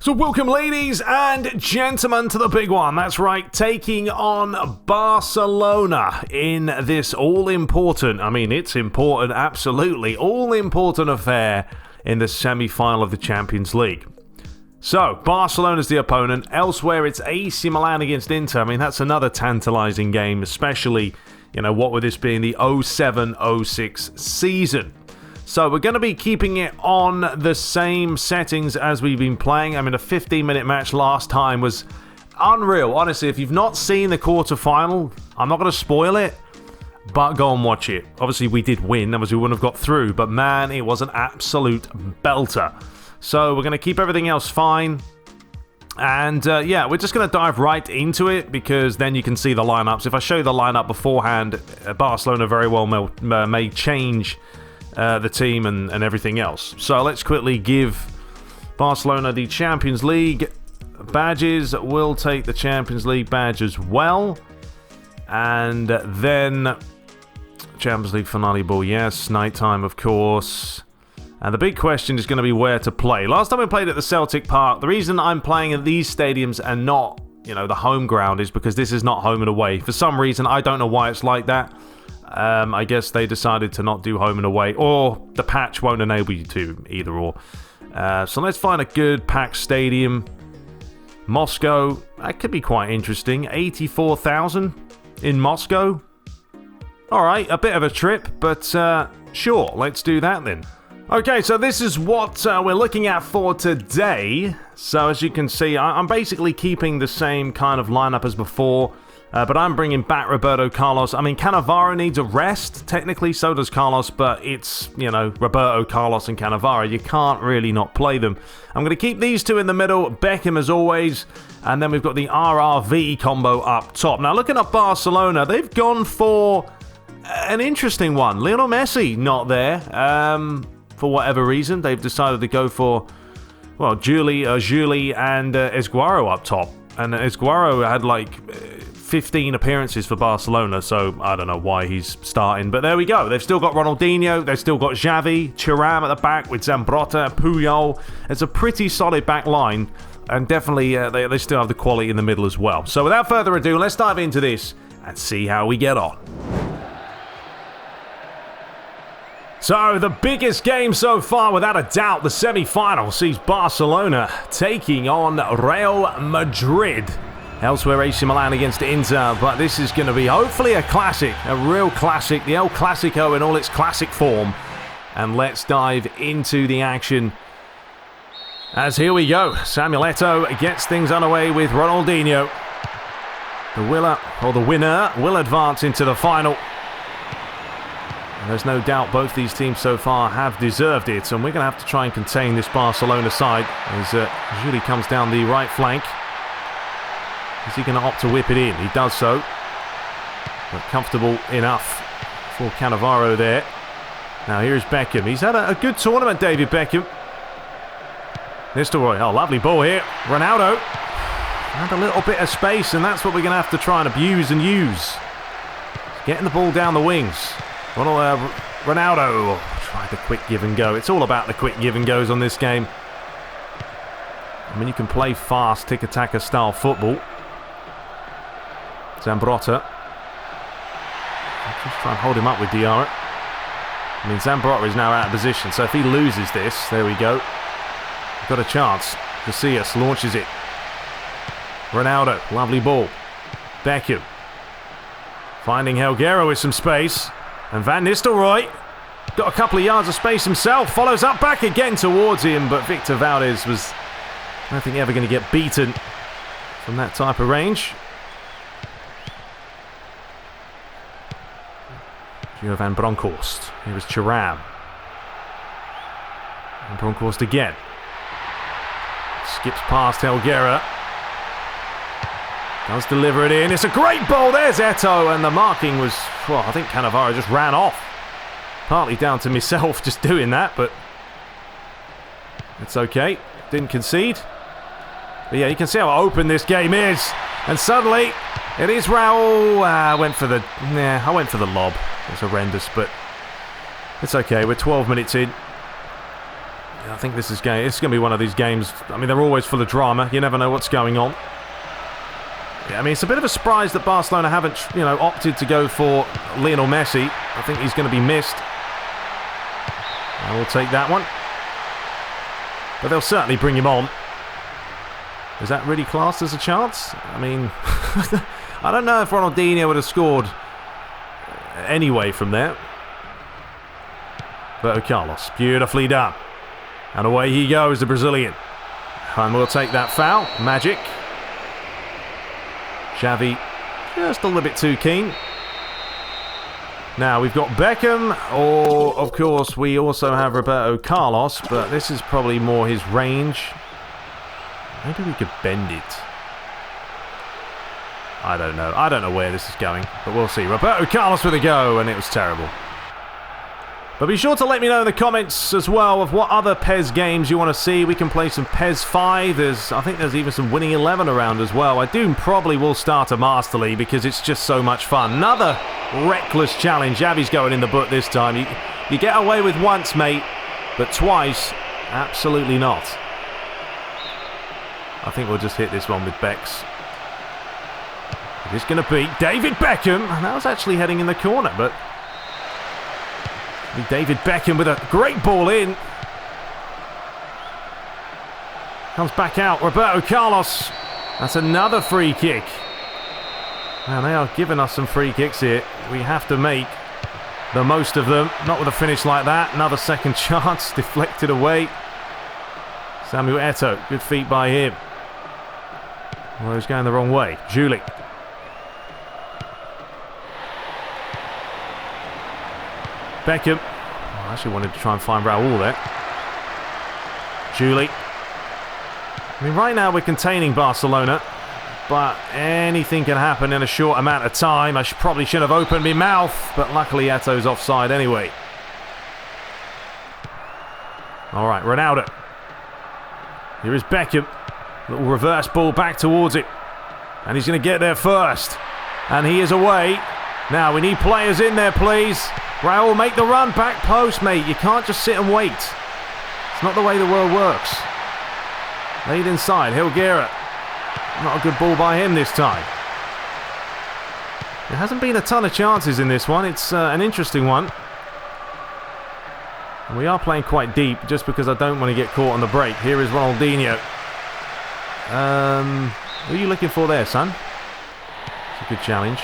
So welcome, ladies and gentlemen, to the big one. That's right, taking on Barcelona in this all-important, it's important, absolutely, all-important affair in the semi-final of the Champions League. So, Barcelona's the opponent. Elsewhere, it's AC Milan against Inter. That's another tantalizing game, especially, what with this being the 07-06 season. So we're going to be keeping it on the same settings as we've been playing. A 15-minute match last time was unreal. Honestly, if you've not seen the quarterfinal, I'm not going to spoil it, but go and watch it. Obviously, we did win, otherwise we wouldn't have got through, but man, it was an absolute belter. So we're going to keep everything else fine. And we're just going to dive right into it because then you can see the lineups. If I show you the lineup beforehand, Barcelona very well may change the team and everything else. So let's quickly give Barcelona the Champions League badges. We'll take the Champions League badge as well. And then Champions League finale ball, yes. Nighttime, of course. And the big question is going to be where to play. Last time we played at the Celtic Park, the reason I'm playing at these stadiums and not, the home ground is because this is not home and away. For some reason, I don't know why it's like that. I guess they decided to not do home and away, or the patch won't enable you to, either or. So let's find a good packed stadium. Moscow, that could be quite interesting. 84,000 in Moscow. Alright, a bit of a trip, but sure, let's do that then. Okay, so this is what we're looking at for today. So as you can see, I'm basically keeping the same kind of lineup as before. But I'm bringing back Roberto Carlos. Cannavaro needs a rest. Technically, so does Carlos. But it's, Roberto Carlos and Cannavaro. You can't really not play them. I'm going to keep these two in the middle. Beckham as always. And then we've got the RRV combo up top. Now, looking at Barcelona, they've gone for an interesting one. Lionel Messi not there. For whatever reason, they've decided to go for, Juli and Esguaro up top. And Esguaro had 15 appearances for Barcelona, so I don't know why he's starting, but there we go. They've still got Ronaldinho, they've still got Xavi, Thuram at the back with Zambrotta, Puyol. It's a pretty solid back line, and definitely they still have the quality in the middle as well. So without further ado, let's dive into this and see how we get on. So, the biggest game so far, without a doubt, the semi-final sees Barcelona taking on Real Madrid. Elsewhere, AC Milan against Inter, but this is going to be hopefully a classic, a real classic, the El Clasico in all its classic form. And let's dive into the action. As here we go, Samuel Eto'o gets things underway with Ronaldinho. The winner will advance into the final. And there's no doubt both these teams so far have deserved it, and we're going to have to try and contain this Barcelona side as Juli comes down the right flank. Is he going to opt to whip it in? He does so. But comfortable enough for Cannavaro there. Now here's Beckham. He's had a good tournament, David Beckham. Nistelrooy. Oh, lovely ball here. Ronaldo. And a little bit of space, and that's what we're going to have to try and abuse and use. Getting the ball down the wings. Ronaldo. Tried the quick give and go. It's all about the quick give and goes on this game. You can play fast, tiki-taka style football. Zambrotta. Just try and hold him up with Diarra. Zambrotta is now out of position, so if he loses this, there we go. Got a chance. Casillas launches it. Ronaldo, lovely ball. Beckham. Finding Helguero with some space. And Van Nistelrooy got a couple of yards of space himself. Follows up back again towards him, but Victor Valdez was, I don't think, ever going to get beaten from that type of range. Van Bronckhorst. Here is Thuram. And Bronckhorst again. Skips past Helguero. Does deliver it in. It's a great ball. There's Eto'o. And the marking was, I think Cannavaro just ran off. Partly down to myself just doing that, but it's okay. Didn't concede. But yeah, you can see how open this game is. And suddenly, it is Raul. I went for the lob. It's horrendous, but it's okay. We're 12 minutes in. I think it's going to be one of these games. I mean, they're always full of drama. You never know what's going on. Yeah, I mean, it's a bit of a surprise that Barcelona haven't, opted to go for Lionel Messi. I think he's going to be missed. I will take that one. But they'll certainly bring him on. Is that really classed as a chance? I mean, I don't know if Ronaldinho would have scored anyway from there. Roberto Carlos, beautifully done. And away he goes, the Brazilian. And we'll take that foul. Magic. Xavi just a little bit too keen. Now we've got Beckham, or of course we also have Roberto Carlos, but this is probably more his range. Maybe we could bend it. I don't know. I don't know where this is going, but we'll see. Roberto Carlos with a go, and it was terrible. But be sure to let me know in the comments as well of what other PES games you want to see. We can play some PES 5. I think there's even some Winning 11 around as well. I probably will start a Master League because it's just so much fun. Another reckless challenge. Xavi's going in the book this time. You get away with once, mate, but twice, absolutely not. I think we'll just hit this one with Bex. It is going to be David Beckham. That was actually heading in the corner, but David Beckham with a great ball in. Comes back out. Roberto Carlos. That's another free kick. Now they are giving us some free kicks here. We have to make the most of them. Not with a finish like that. Another second chance. Deflected away. Samuel Eto'o. Good feet by him. Well, he's going the wrong way. Julie. Beckham. I actually wanted to try and find Raul there. Julie. I mean, right now we're containing Barcelona, but anything can happen in a short amount of time. I probably should have opened my mouth, but luckily Eto's offside anyway. All right, Ronaldo. Here is Beckham. Little reverse ball back towards it. And he's going to get there first. And he is away. Now we need players in there, please. Raul, make the run. Back post, mate. You can't just sit and wait. It's not the way the world works. Laid inside. Hilguera. Not a good ball by him this time. There hasn't been a ton of chances in this one. It's an interesting one. And we are playing quite deep just because I don't want to get caught on the break. Here is Ronaldinho. Who are you looking for there, son? It's a good challenge.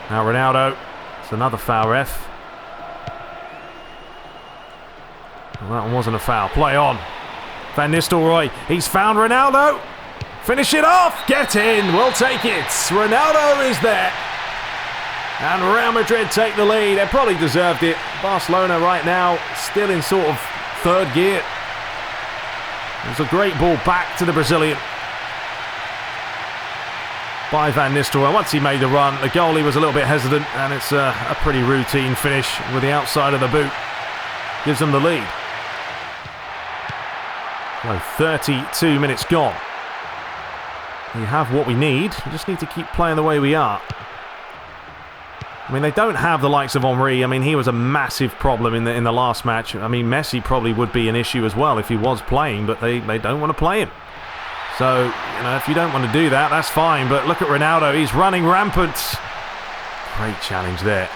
Now Ronaldo. It's another foul, ref. Well, that one wasn't a foul. Play on. Van Nistelrooy. He's found Ronaldo. Finish it off. Get in. We'll take it. Ronaldo is there. And Real Madrid take the lead. They probably deserved it. Barcelona right now still in sort of third gear. It was a great ball back to the Brazilian by Van Nistelrooy. Once he made the run, the goalie was a little bit hesitant, and it's a pretty routine finish with the outside of the boot. Gives them the lead. So 32 minutes gone. We have what we need. We just need to keep playing the way we are. I mean, they don't have the likes of Henry. I mean, he was a massive problem in the last match. I mean, Messi probably would be an issue as well if he was playing, but they don't want to play him. So, you know, if you don't want to do that, that's fine. But look at Ronaldo. He's running rampant. Great challenge there.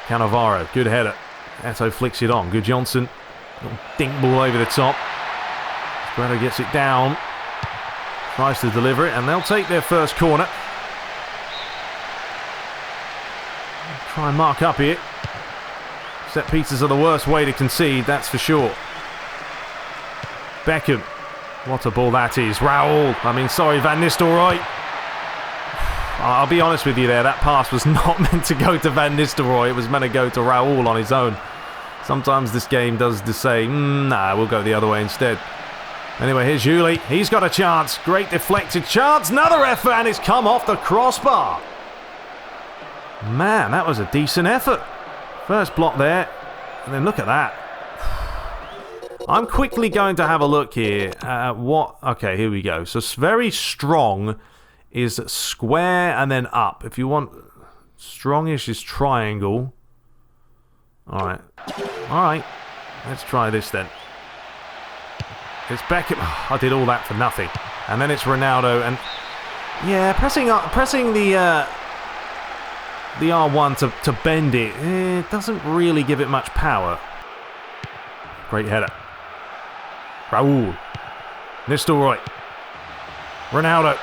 Cannavaro, good header. Eto'o flicks it on. Good Johnson. Little dink ball over the top. Greta gets it down. Tries to deliver it, and they'll take their first corner. Try and mark up here. Set pieces are the worst way to concede, that's for sure. Beckham. What a ball that is. Raul. I mean, sorry, Van Nistelrooy. I'll be honest with you there. That pass was not meant to go to Van Nistelrooy. It was meant to go to Raul on his own. Sometimes this game does the same. Nah, we'll go the other way instead. Anyway, here's Julie. He's got a chance. Great deflected chance. Another effort, and it's come off the crossbar. Man, that was a decent effort. First block there. And then look at that. I'm quickly going to have a look here at what... Okay, here we go. So very strong is square and then up. If you want... Strongish is triangle. Alright. Alright, let's try this then. It's Beckham. Oh, I did all that for nothing. And then it's Ronaldo, and yeah, pressing the R1 to bend it, it doesn't really give it much power. Great header. Raul. Nistelrooy. Ronaldo.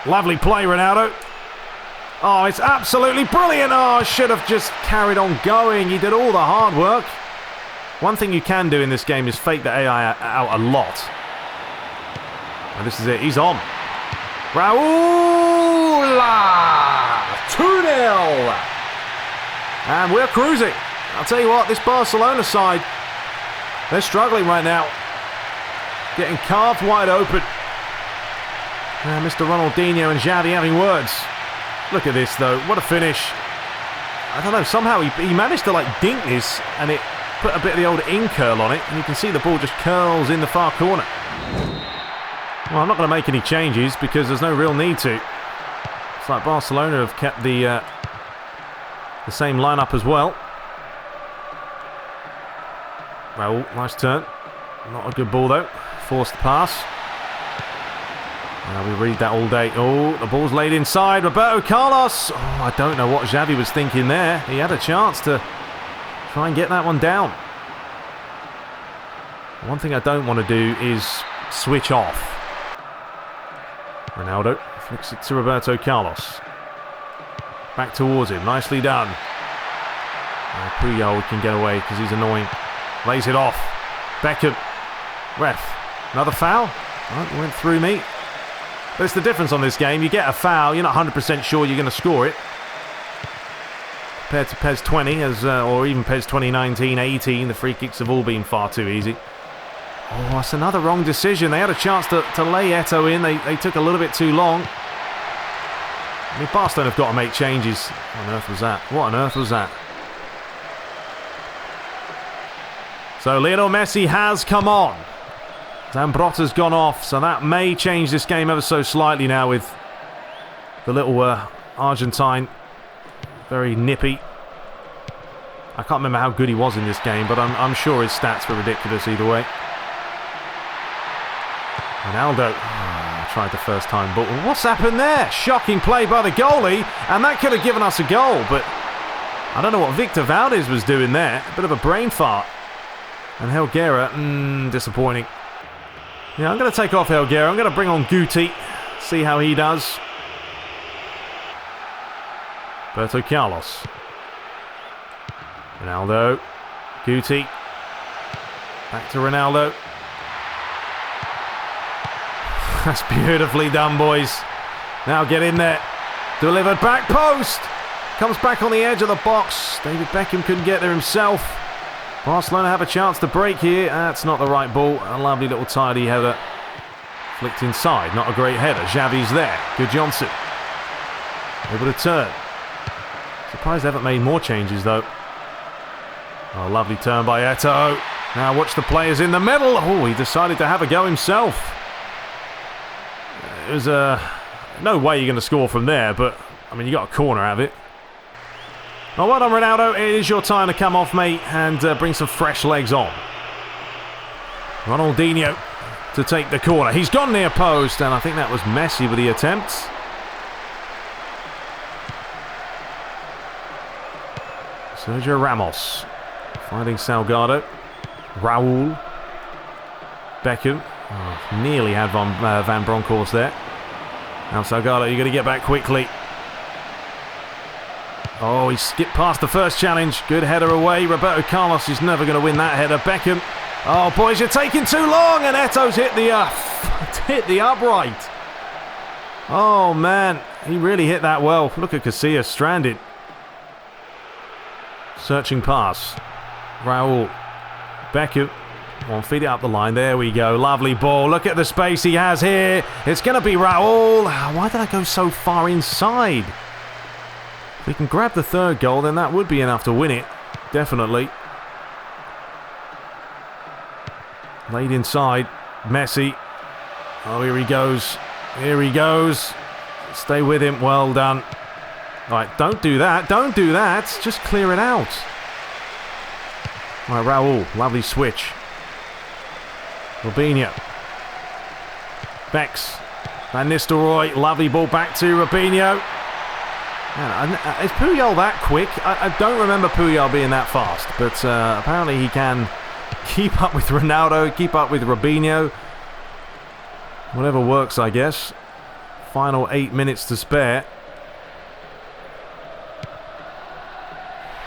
Lovely play, Ronaldo. Oh, it's absolutely brilliant. Oh, I should have just carried on going. He did all the hard work. One thing you can do in this game is fake the AI out a lot. And this is it. He's on. Raul! 2-0. And we're cruising. I'll tell you what, this Barcelona side, they're struggling right now. Getting carved wide open. Mr. Ronaldinho and Xavi having words. Look at this, though. What a finish. I don't know, somehow he managed to, like, dink this, and it put a bit of the old in curl on it, and you can see the ball just curls in the far corner. Well, I'm not going to make any changes because there's no real need to. It's like Barcelona have kept the same lineup as well. Raul, nice turn. Not a good ball, though. Forced the pass. We read that all day. Oh, the ball's laid inside. Roberto Carlos. Oh, I don't know what Xavi was thinking there. He had a chance to try and get that one down. One thing I don't want to do is switch off. Ronaldo flicks it to Roberto Carlos. Back towards him. Nicely done. Puyol can get away because he's annoying. Lays it off. Beckham. Ref. Another foul? Right, went through me. But it's the difference on this game. You get a foul, you're not 100% sure you're going to score it. Compared to PES 20, or even PES 2019-18, the free kicks have all been far too easy. Oh, that's another wrong decision. They had a chance to lay Eto'o in. They took a little bit too long. I mean, Barcelona have got to make changes. What on earth was that? What on earth was that? So Lionel Messi has come on. Zambrotta's gone off, so that may change this game ever so slightly now with the little Argentine. Very nippy. I can't remember how good he was in this game, but I'm sure his stats were ridiculous either way. Ronaldo tried the first time, but what's happened there? Shocking play by the goalie, and that could have given us a goal, but I don't know what Victor Valdez was doing there. A bit of a brain fart. And Helguera, disappointing. Yeah, I'm going to take off Helguera. I'm going to bring on Guti. See how he does. Roberto Carlos. Ronaldo. Guti. Back to Ronaldo. That's beautifully done, boys. Now get in there. Delivered back post. Comes back on the edge of the box. David Beckham couldn't get there himself. Barcelona have a chance to break here. That's not the right ball. A lovely little tidy header. Flicked inside. Not a great header. Xavi's there. Good Johnson. Able to turn. Surprised they haven't made more changes, though. Oh, lovely turn by Eto'o. Now watch the players in the middle. Oh, he decided to have a go himself. It was no way you're going to score from there, but, I mean, you got a corner out of it. Well, well done, Ronaldo. It is your time to come off, mate, and bring some fresh legs on. Ronaldinho to take the corner. He's gone near post, and I think that was Messi with the attempt. Sergio Ramos finding Salgado. Raul. Beckham. Oh, nearly had Van Bronckhorst there. Now Salgado, you've got to get back quickly. Oh, he skipped past the first challenge. Good header away. Roberto Carlos is never going to win that header. Beckham. Oh, boys, you're taking too long. And Eto's hit the upright. Oh, man. He really hit that well. Look at Casillas stranded. Searching pass. Raul. Beckham. Well, feed it up the line. There we go. Lovely ball. Look at the space he has here. It's going to be Raul. Why did I go so far inside? If we can grab the third goal, then that would be enough to win it. Definitely. Laid inside. Messi. Oh, here he goes. Here he goes. Stay with him. Well done. All right, don't do that. Don't do that. Just clear it out. Right, Raul, lovely switch. Robinho. Bex. Van Nistelrooy, lovely ball back to Robinho. Man, is Puyol that quick? I don't remember Puyol being that fast, but apparently he can keep up with Ronaldo, keep up with Robinho. Whatever works, I guess. Final 8 minutes to spare.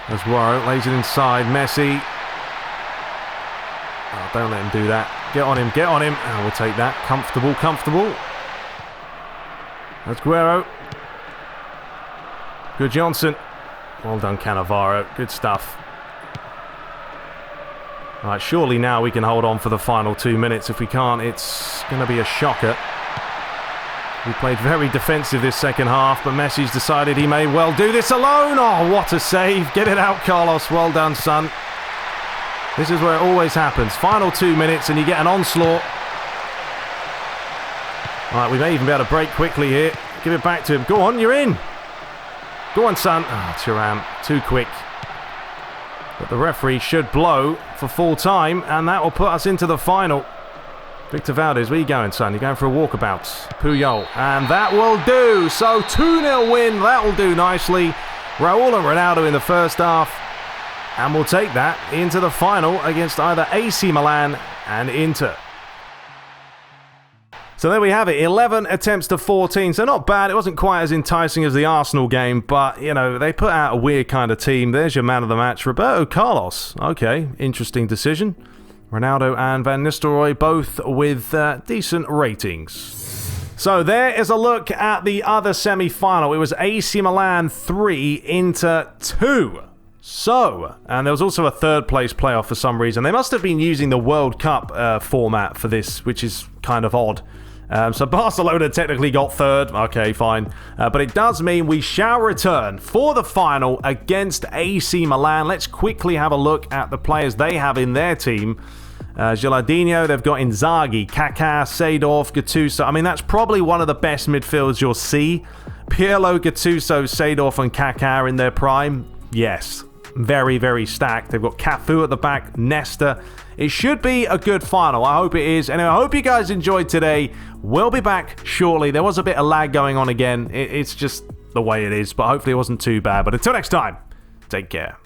Aguero lays it inside. Messi. Oh, don't let him do that. Get on him, get on him. Oh, we'll take that. Comfortable, comfortable. Aguero. Good Johnson. Well done, Cannavaro. Good stuff. Right, surely now we can hold on for the final 2 minutes. If we can't, it's going to be a shocker. We played very defensive this second half, but Messi's decided he may well do this alone. Oh, what a save. Get it out, Carlos. Well done, son. This is where it always happens. Final 2 minutes and you get an onslaught. All right, we may even be able to break quickly here. Give it back to him. Go on, you're in. Go on, son. Oh, Thuram, too quick. But the referee should blow for full time, and that will put us into the final. Victor Valdez, where are you going, son? You're going for a walkabout. Puyol, and that will do. So 2-0 win, that will do nicely. Raul and Ronaldo in the first half, and we'll take that into the final against either AC Milan and Inter. So there we have it, 11 attempts to 14, so not bad. It wasn't quite as enticing as the Arsenal game, but, you know, they put out a weird kind of team. There's your man of the match, Roberto Carlos. Okay, interesting decision. Ronaldo and Van Nistelrooy both with decent ratings. So there is a look at the other semi-final. It was AC Milan 3, Inter 2. So, and there was also a third place playoff for some reason. They must have been using the World Cup format for this, which is kind of odd. So Barcelona technically got third. Okay, fine. But it does mean we shall return for the final against AC Milan. Let's quickly have a look at the players they have in their team. Gilardino, they've got Inzaghi, Kaká, Seedorf, Gattuso. I mean, that's probably one of the best midfielders you'll see. Pirlo, Gattuso, Seedorf and Kaká in their prime. Yes, very, very stacked. They've got Cafu at the back, Nesta. It should be a good final. I hope it is. Anyway, I hope you guys enjoyed today. We'll be back shortly. There was a bit of lag going on again. It's just the way it is, but hopefully it wasn't too bad. But until next time, take care.